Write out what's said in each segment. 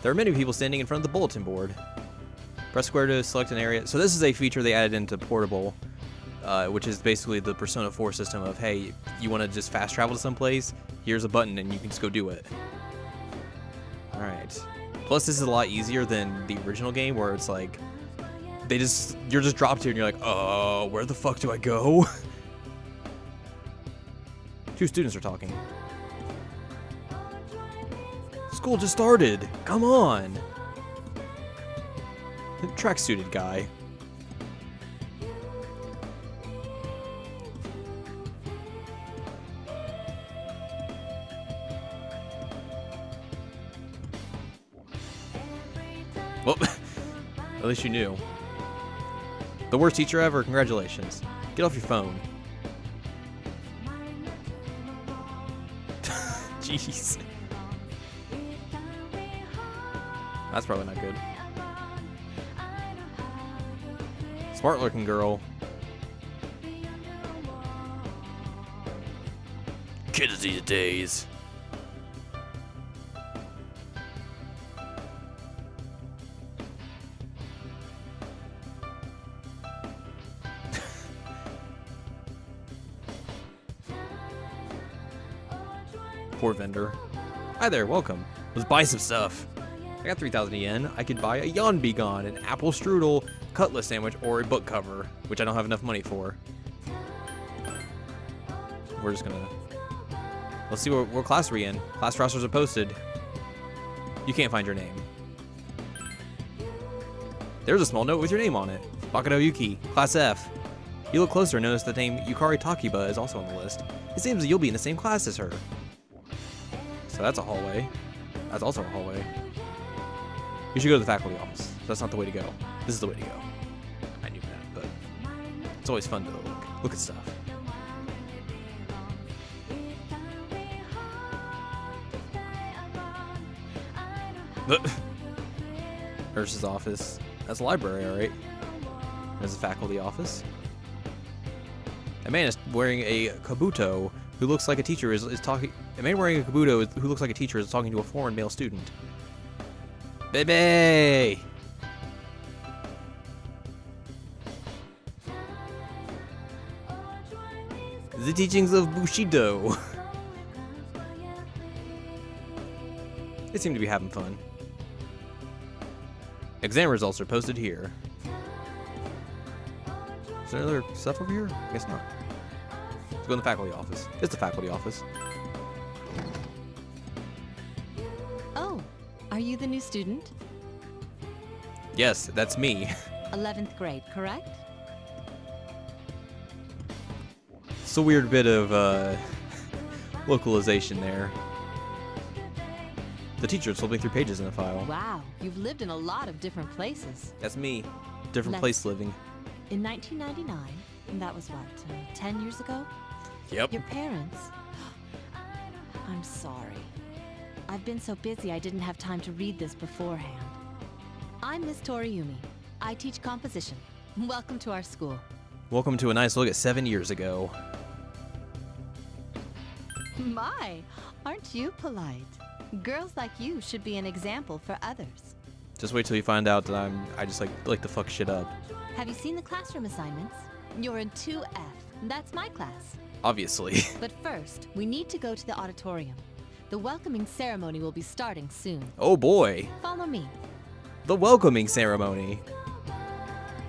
There are many people standing in front of the bulletin board. Press square to select an area. So this is a feature they added into Portable, which is basically the Persona 4 system of, hey, you want to just fast travel to someplace? Here's a button and you can just go do it. Alright. Plus this is a lot easier than the original game where it's like, you're just dropped here and you're like, oh, where the fuck do I go? Two students are talking. School just started. Come on. The track-suited guy. Well, at least you knew. The worst teacher ever, congratulations. Get off your phone. Jeez. That's probably not good. Smart looking girl. Kids these days. Poor vendor. Hi there, welcome. Let's buy some stuff. I got 3,000 yen. I could buy a Yon Begon, an apple strudel, cutlass sandwich, or a book cover, which I don't have enough money for. We're just gonna... Let's see what class we're in. Class rosters are posted. You can't find your name. There's a small note with your name on it. Bakudo Yuki, Class F. You look closer and notice the name Yukari Takiba is also on the list. It seems that you'll be in the same class as her. So that's a hallway. That's also a hallway. You should go to the faculty office. That's not the way to go. This is the way to go. I knew that, but it's always fun to look at stuff. Nurse's office. That's a library, alright. There's a faculty office. A man is wearing a kabuto who looks like a teacher is talking. A man wearing a kabuto who looks like a teacher is talking to a foreign male student. Baby! The teachings of Bushido. They seem to be having fun. Exam results are posted here. Is there other stuff over here? I guess not. Let's go in the faculty office. It's the faculty office. Oh, are you the new student? Yes, that's me. 11th grade, correct? It's a weird bit of localization there. The teacher is flipping through pages in the file. Wow, you've lived in a lot of different places. That's me. Different place living. In 1999, and that was what, 10 years ago? Yep. Your parents... I'm sorry. I've been so busy I didn't have time to read this beforehand. I'm Miss Toriumi. I teach composition. Welcome to our school. Welcome to a nice look at 7 years ago. My, aren't you polite? Girls like you should be an example for others. Just wait till you find out that I just like to fuck shit up. Have you seen the classroom assignments? You're in 2F. That's my class. Obviously. But first, we need to go to the auditorium. The welcoming ceremony will be starting soon. Oh boy. Follow me. The welcoming ceremony.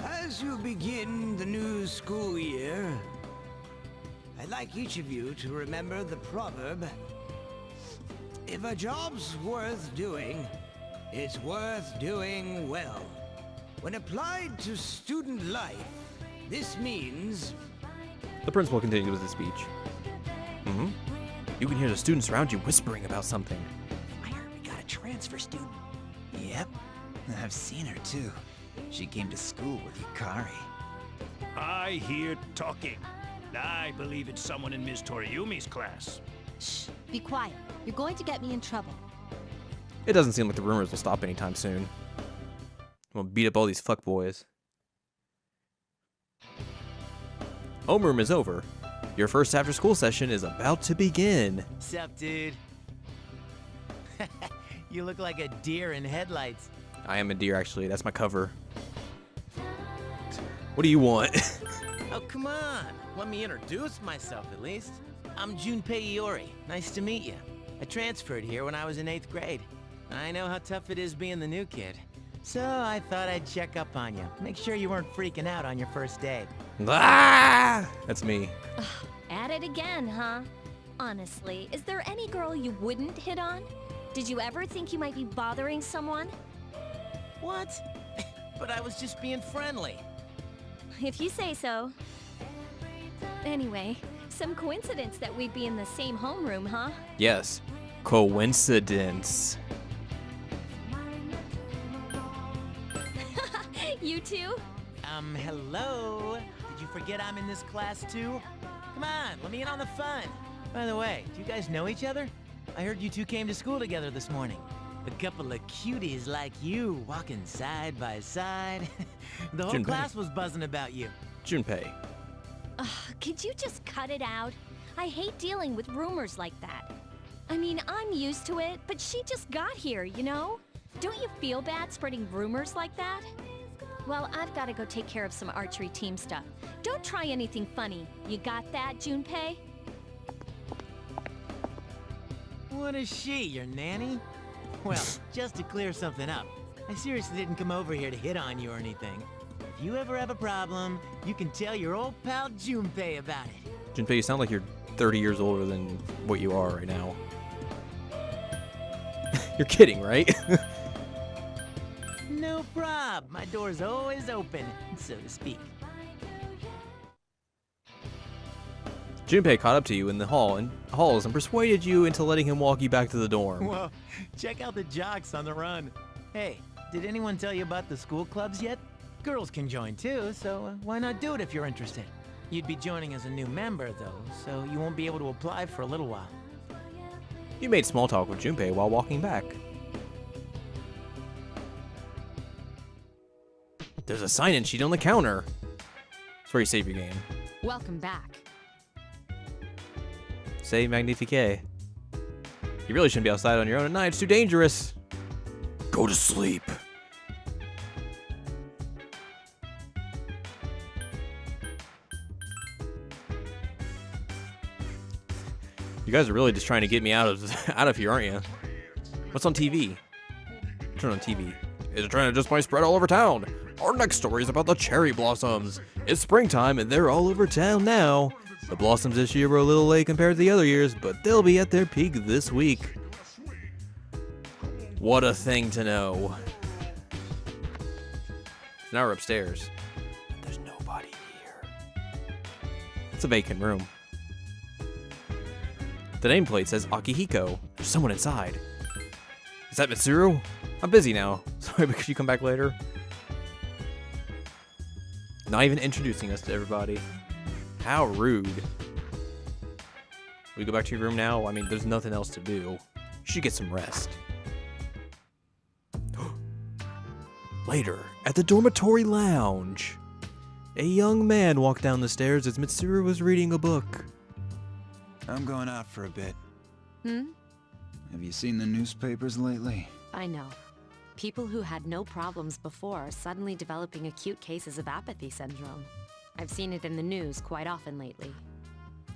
As you begin the new school year, I'd like each of you to remember the proverb, if a job's worth doing, it's worth doing well. When applied to student life, this means... The principal continues with his speech. You can hear the students around you whispering about something. I heard we got a transfer student. Yep, I've seen her too. She came to school with Yukari. I hear talking. I believe it's someone in Ms. Toriumi's class. Shh, be quiet. You're going to get me in trouble. It doesn't seem like the rumors will stop anytime soon. I'm gonna beat up all these fuckboys. Homeroom is over. Your first after-school session is about to begin. Sup, dude? You look like a deer in headlights. I am a deer, actually. That's my cover. What do you want? Oh, come on. Let me introduce myself, at least. I'm Junpei Iori. Nice to meet you. I transferred here when I was in 8th grade. I know how tough it is being the new kid. So I thought I'd check up on you. Make sure you weren't freaking out on your first date. Ah! That's me. At it again, huh? Honestly, is there any girl you wouldn't hit on? Did you ever think you might be bothering someone? What? But I was just being friendly. If you say so. Anyway, some coincidence that we'd be in the same homeroom, huh? Yes. Coincidence. You too? Hello? Did you forget I'm in this class too? Come on, let me in on the fun. By the way, do you guys know each other? I heard you two came to school together this morning. A couple of cuties like you, walking side by side. The whole Junpei. class was buzzing about you. Junpei. Could you just cut it out? I hate dealing with rumors like that. I mean, I'm used to it, but she just got here, you know? Don't you feel bad spreading rumors like that? Well, I've got to go take care of some archery team stuff. Don't try anything funny. You got that, Junpei? What is she, your nanny? Well, just to clear something up, I seriously didn't come over here to hit on you or anything. If you ever have a problem, you can tell your old pal Junpei about it. Junpei, you sound like you're 30 years older than what you are right now. You're kidding, right? No prob. My door's always open, so to speak. Junpei caught up to you in the halls and persuaded you into letting him walk you back to the dorm. Whoa, check out the jocks on the run. Hey, did anyone tell you about the school clubs yet? Girls can join too, so why not do it if you're interested? You'd be joining as a new member, though, so you won't be able to apply for a little while. You made small talk with Junpei while walking back. There's a sign-in sheet on the counter. That's where you save your game. Welcome back. Say Magnifique. You really shouldn't be outside on your own at night. It's too dangerous. Go to sleep. You guys are really just trying to get me out of here, aren't you? What's on TV? Turn on TV. Is it trying to just might spread all over town? Our next story is about the cherry blossoms. It's springtime and they're all over town now. The blossoms this year were a little late compared to the other years, but they'll be at their peak this week. What a thing to know. Now we're upstairs. There's nobody here. It's a vacant room. The nameplate says Akihiko. There's someone inside. Is that Mitsuru? I'm busy now. Sorry, but could you come back later? Not even introducing us to everybody. How rude. We go back to your room now? I mean, there's nothing else to do. You should get some rest. Later, at the dormitory lounge, a young man walked down the stairs as Mitsuru was reading a book. I'm going out for a bit. Hmm? Have you seen the newspapers lately? I know. People who had no problems before are suddenly developing acute cases of apathy syndrome. I've seen it in the news quite often lately.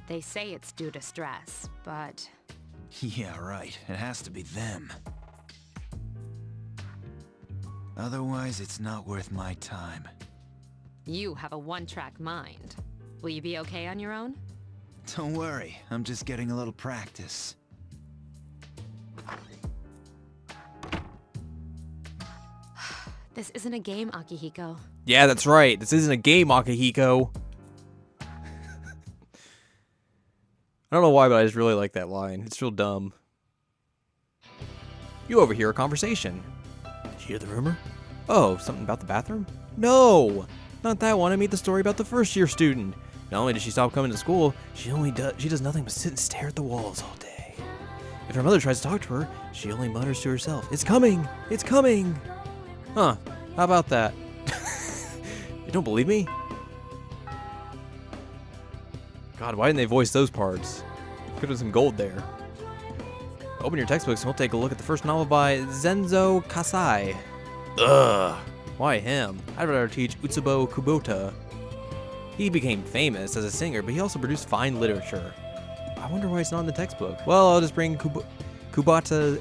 They say it's due to stress, but... Yeah, right. It has to be them. Otherwise, it's not worth my time. You have a one-track mind. Will you be okay on your own? Don't worry, I'm just getting a little practice. This isn't a game, Akihiko. Yeah, that's right. This isn't a game, Akihiko. I don't know why, but I just really like that line. It's real dumb. You overhear a conversation. Did you hear the rumor? Oh, something about the bathroom? No! Not that one. I mean the story about the first-year student. Not only did she stop coming to school, she does nothing but sit and stare at the walls all day. If her mother tries to talk to her, she only mutters to herself, "It's coming! It's coming!" Huh. How about that? You don't believe me? God, why didn't they voice those parts? Could have some gold there. Open your textbooks and we'll take a look at the first novel by Zenzo Kasai. Ugh. Why him? I'd rather teach Utsubo Kubota. He became famous as a singer, but he also produced fine literature. I wonder why it's not in the textbook. Well, I'll just bring Kubota.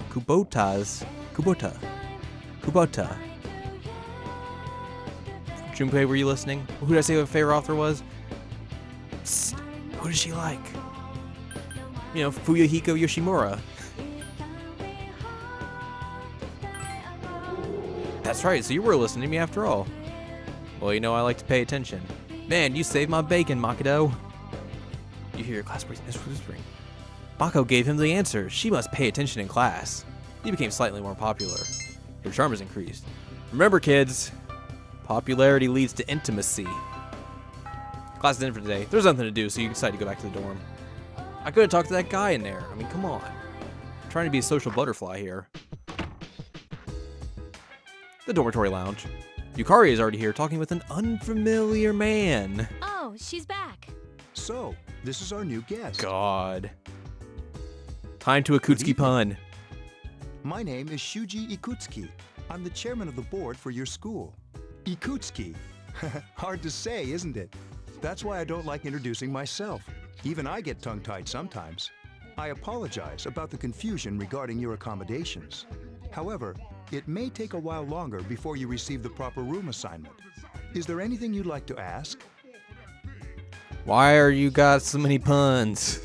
Junpei, were you listening? Who did I say my favorite author was? Psst, who does she like? You know, Fuyuhiko Yoshimura. That's right, so you were listening to me after all. Well, you know I like to pay attention. Man, you saved my bacon, Makoto. You hear your classmates whispering. Mako gave him the answer. She must pay attention in class. He became slightly more popular. Your charm has increased. Remember, kids, popularity leads to intimacy. Class is in for today. There's nothing to do, so you decide to go back to the dorm. I could have talked to that guy in there. I mean, come on. I'm trying to be a social butterfly here. The dormitory lounge. Yukari is already here talking with an unfamiliar man. Oh, she's back. So, this is our new guest. God. Time to Akutsuki pun. My name is Shuji Ikutsuki. I'm the chairman of the board for your school. Ikutsuki. Hard to say, isn't it? That's why I don't like introducing myself. Even I get tongue-tied sometimes. I apologize about the confusion regarding your accommodations. However, it may take a while longer before you receive the proper room assignment. Is there anything you'd like to ask? Why are you got so many puns?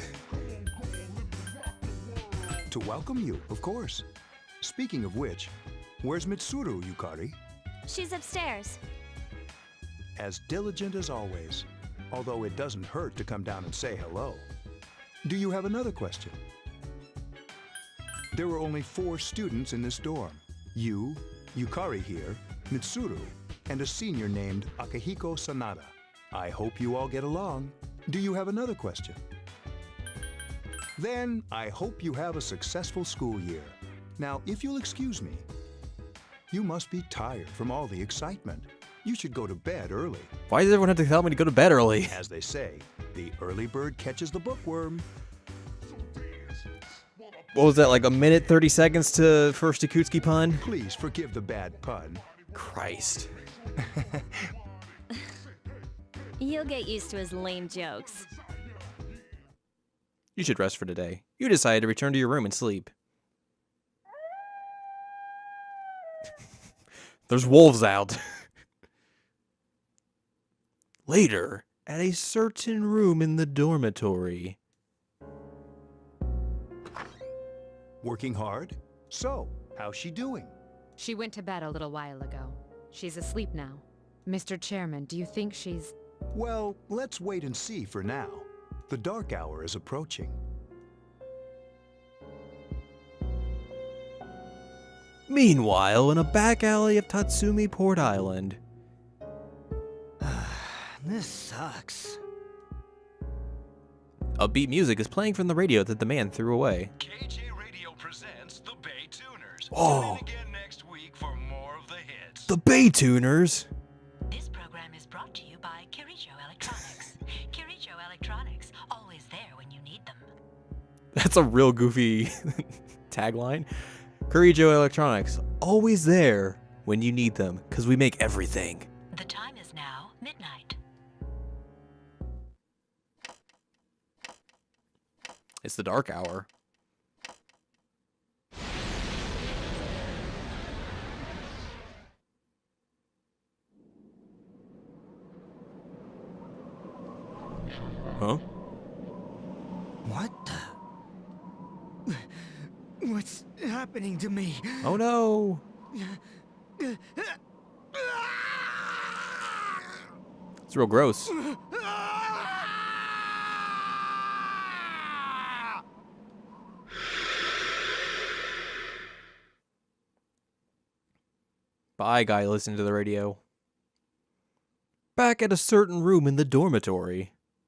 To welcome you, of course. Speaking of which, where's Mitsuru, Yukari? She's upstairs. As diligent as always, although it doesn't hurt to come down and say hello. Do you have another question? There were only 4 students in this dorm. You, Yukari here, Mitsuru, and a senior named Akihiko Sanada. I hope you all get along. Do you have another question? Then, I hope you have a successful school year. Now, if you'll excuse me, you must be tired from all the excitement. You should go to bed early. Why does everyone have to tell me to go to bed early? As they say, the early bird catches the bookworm. What was that, like a minute, 30 seconds to first Akutsuki pun? Please forgive the bad pun. Christ. You'll get used to his lame jokes. You should rest for today. You decided to return to your room and sleep. There's wolves out. Later, at a certain room in the dormitory. Working hard? So, how's she doing? She went to bed a little while ago. She's asleep now. Mr. Chairman, do you think she's... Well, let's wait and see for now. The dark hour is approaching. Meanwhile, in a back alley of Tatsumi Port Island. This sucks. Upbeat music is playing from the radio that the man threw away. KJ Radio presents the Bay Tuners. Oh. Tune in again next week for more of the hits. The Bay Tuners! This program is brought to you by Kirijo Electronics. Kirijo Electronics, always there when you need them. That's a real goofy tagline. Kirijo Electronics, always there when you need them, because we make everything. The time is now midnight. It's the dark hour. Huh? What the? What's happening to me? Oh no! It's real gross. Bye, guy listening to the radio. Back at a certain room in the dormitory.